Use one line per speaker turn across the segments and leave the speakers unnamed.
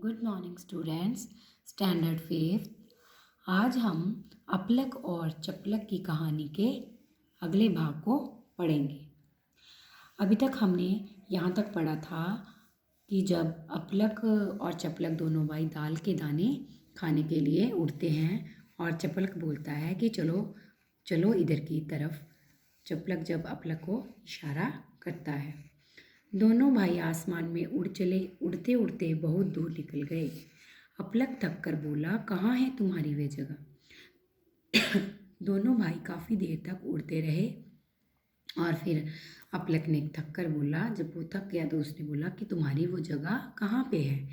Good morning students. Standard fifth. आज हम अपलक और चपलक की कहानी के अगले भाग को पढ़ेंगे। अभी तक हमने यहाँ तक पढ़ा था कि जब अपलक और चपलक दोनों भाई दाल के दाने खाने के लिए उड़ते हैं और चपलक बोलता है कि चलो चलो इधर की तरफ। चपलक जब अपलक को इशारा करता है, दोनों भाई आसमान में उड़ चले। उड़ते उड़ते बहुत दूर निकल गए। अपलक थक कर बोला, कहाँ है तुम्हारी वे जगह। दोनों भाई काफ़ी देर तक उड़ते रहे और फिर अपलक ने थक कर बोला, जब वो थक गया तो उसने बोला कि तुम्हारी वो जगह कहाँ पे है,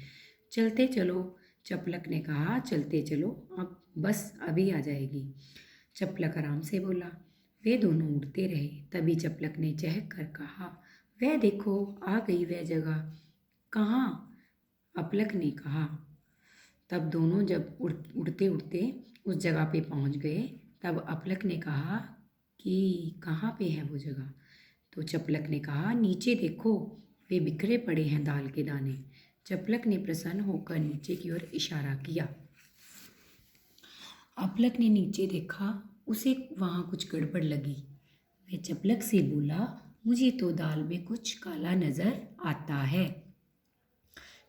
चलते चलो। चपलक ने कहा, चलते चलो, अब बस अभी आ जाएगी। चपलक आराम से बोला। वे दोनों उड़ते रहे। तभी चपलक ने चहक कर कहा, वह देखो आ गई वह जगह। कहाँ? अपलक ने कहा। तब दोनों जब उड़ते उड़ते उस जगह पे पहुंच गए, तब अपलक ने कहा कि कहाँ पे है वो जगह। तो चपलक ने कहा, नीचे देखो, वे बिखरे पड़े हैं दाल के दाने। चपलक ने प्रसन्न होकर नीचे की ओर इशारा किया। अपलक ने नीचे देखा, उसे वहाँ कुछ गड़बड़ लगी। वह चपलक से बोला, मुझे तो दाल में कुछ काला नज़र आता है।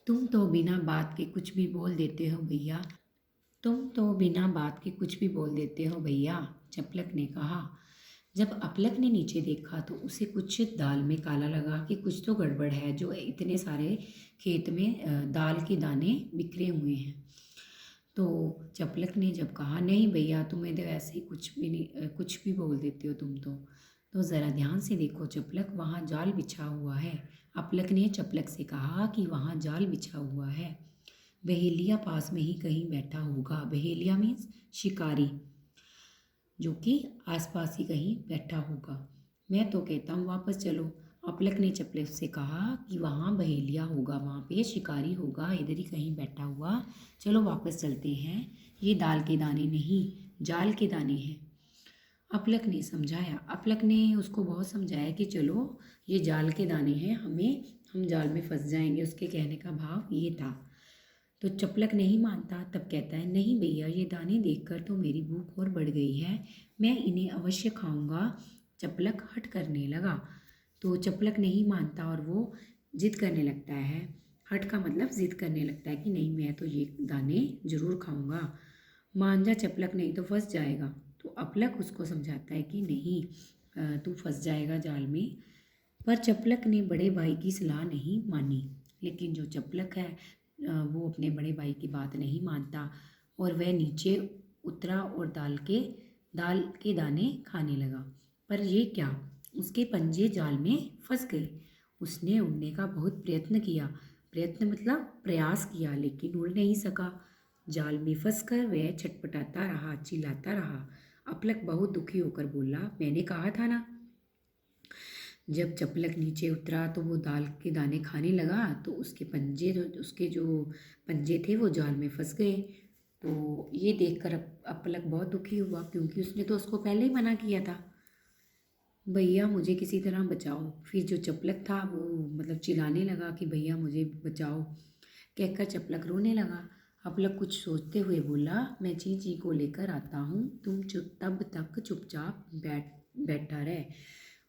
तुम तो बिना बात के कुछ भी बोल देते हो भैया। चपलक ने कहा। जब अपलक ने नीचे देखा तो उसे कुछ दाल में काला लगा कि कुछ तो गड़बड़ है, जो इतने सारे खेत में दाल के दाने बिखरे हुए हैं। तो चपलक ने जब कहा, नहीं भैया, तुम्हें तो ऐसे ही कुछ भी नहीं, कुछ भी बोल देते हो तुम तो ज़रा ध्यान से देखो चपलक, वहाँ जाल बिछा हुआ है। अपलक ने चपलक से कहा कि वहाँ जाल बिछा हुआ है। बहेलिया पास में ही कहीं बैठा होगा। बहेलिया मीन्स शिकारी, जो कि आसपास ही कहीं बैठा होगा। मैं तो कहता हूँ वापस चलो। अपलक ने चपलक से कहा कि वहाँ बहेलिया होगा, वहाँ पे शिकारी होगा, इधर ही कहीं बैठा हुआ। चलो वापस चलते हैं, ये दाल के दाने नहीं जाल के दाने हैं। अपलक ने समझाया। अपलक ने उसको बहुत समझाया कि चलो ये जाल के दाने हैं, हम जाल में फंस जाएंगे। उसके कहने का भाव ये था। तो चपलक नहीं मानता। तब कहता है, नहीं भैया, ये दाने देखकर तो मेरी भूख और बढ़ गई है, मैं इन्हें अवश्य खाऊंगा। चपलक हट करने लगा। तो चपलक नहीं मानता और वो जिद करने लगता है। हट का मतलब जिद करने लगता है कि नहीं, मैं तो ये दाने ज़रूर खाऊंगा। मान जा चपलक, नहीं तो फंस जाएगा। तो अपलक उसको समझाता है कि नहीं, तू फंस जाएगा जाल में। पर चपलक ने बड़े भाई की सलाह नहीं मानी। लेकिन जो चपलक है वो अपने बड़े भाई की बात नहीं मानता और वह नीचे उतरा और दाल के दाने खाने लगा। पर ये क्या, उसके पंजे जाल में फंस गए। उसने उड़ने का बहुत प्रयत्न किया, प्रयत्न मतलब प्रयास किया, लेकिन उड़ नहीं सका। जाल में फंसकर वह छटपटाता रहा, चिल्लाता रहा। अपलक बहुत दुखी होकर बोला, मैंने कहा था ना। जब चपलक नीचे उतरा तो वो दाल के दाने खाने लगा, तो उसके जो पंजे थे वो जाल में फंस गए। तो ये देखकर अपलक बहुत दुखी हुआ, क्योंकि उसने तो उसको पहले ही मना किया था, भैया मुझे किसी तरह बचाओ। फिर जो चपलक था वो मतलब चिल्लाने लगा कि भैया मुझे बचाओ। कहकर चपलक रोने लगा। अपलक कुछ सोचते हुए बोला, मैं चींची को लेकर आता हूँ, तुम तब तक चुपचाप बैठा रहे।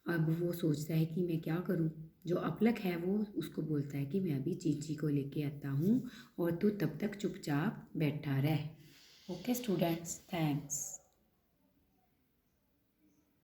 अब वो सोचता है कि मैं क्या करूं। जो अपलक है वो उसको बोलता है कि मैं अभी चींची को लेके आता हूँ और तू तब तक चुपचाप बैठा रह। Okay students, thanks.